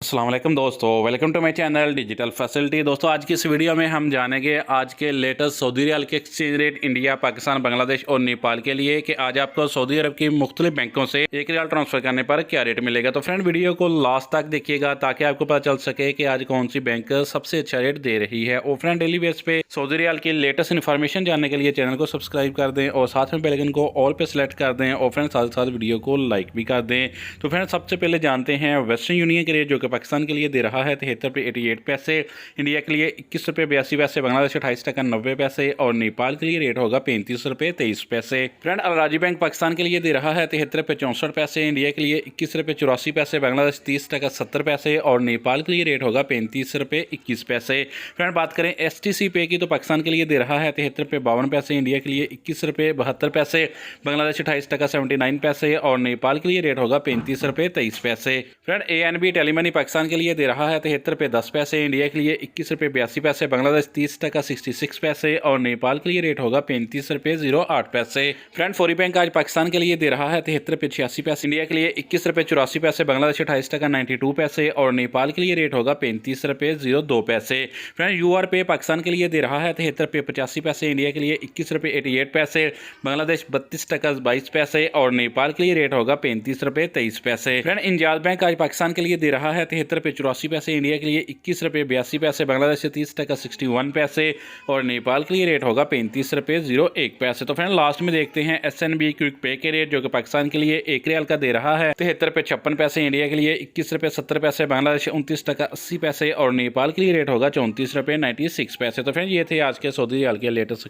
अस्सलाम वालेकुम दोस्तों, welcome to my channel digital facility. दोस्तों आज की इस वीडियो में हम जानेंगे आज के लेटेस्ट सऊदी रियाल के exchange rate India, Pakistan, Bangladesh और नेपाल के लिए कि आज आपको सऊदी अरब की मुख्तलिफ बैंकों से एक रियाल ट्रांसफर करने पर क्या रेट मिलेगा। तो फ्रेंड वीडियो को लास्ट तक देखिएगा ताकि आपको पता चल सके कि आज कौन सी बैंक सबसे अच्छा रेट दे रही है। और फ्रेंड डेली बेस पे सऊदी रियाल की लेटेस्ट इन्फॉर्मेशन जानने के लिए चैनल को सब्सक्राइब कर दें और साथ में बेल आइकन को ऑल पे सेलेक्ट कर दें और फ्रेंड साथ साथ वीडियो को लाइक भी कर दें। तो फ्रेंड सबसे पहले जानते हैं वेस्टर्न यूनियन के रेट जो कि पाकिस्तान के लिए दे रहा है 73 पैसे, इंडिया के लिए 21 रुपये 82 पैसे, बांग्लादेश 28 टका 90 पैसे और नेपाल के लिए रेट होगा 35 रुपये 23 पैसे। फ्रेंड अल राजी बैंक पाकिस्तान के लिए दे रहा है 73 रुपये 64 पैसे, इंडिया के लिए 21 रुपये 84 पैसे, बांग्लादेश 30 टका 70 पैसे और नेपाल के लिए रेट होगा 35 रुपये 21 पैसे। फ्रेंड बात करें STC पे की तो पाकिस्तान के लिए दे रहा है 73 रुपये 52 पैसे, इंडिया के लिए 21 रुपये 72 पैसे, बांग्लादेश 28 टका 79 पैसे और नेपाल के लिए रेट होगा 35 रुपये 23 पैसे। फ्रेंड ANB टेलीमनी पाकिस्तान के लिए दे रहा है 73 रुपये 10 पैसे, इंडिया के लिए 21 रुपये 82 पैसे, बांग्लादेश 30 टका 66 पैसे और नेपाल के लिए रेट होगा 35 रुपये 08 पैसे। फ्रेंड फौरी बैंक आज पाकिस्तान के लिए दे रहा है 73 रुपये 86 पैसे, इंडिया के लिए 21 रुपये 84 पैसे, बांग्लादेश 28 टका 92 पैसे और नेपाल के लिए रेट होगा 35 रुपये 02 पैसे। फ्रेंड UR पे पाकिस्तान के लिए दे रहा है 73 रुपये 85 पैसे, इंडिया के लिए 21 रुपये 88 पैसे, बांग्लादेश 32 टका 22 पैसे और नेपाल के लिए रेट होगा 35 रुपये 23 पैसे। फ्रेंड इंजाज बैंक आज पाकिस्तान के लिए दे रहा है 73 रुपये 84 पैसे, इंडिया के लिए 21 रुपये 82 पैसे, बांग्लादेश से 30 टका 61 पैसे और नेपाल के लिए रेट होगा 35 रुपये 01 पैसे। तो फ्रेंड लास्ट में देखते हैं SNB क्विक पे के रेट जो कि पाकिस्तान के लिए 1 रियाल का दे रहा है 73 रुपये 56 पैसे, इंडिया के लिए 21 रुपये 70 पैसे, बांग्लादेश 29 टका 80 पैसे और नेपाल के लिए रेट होगा 34 रुपये 96 पैसे। तो फ्रेंड ये थे आज के सऊदी रियाल के लेटेस्ट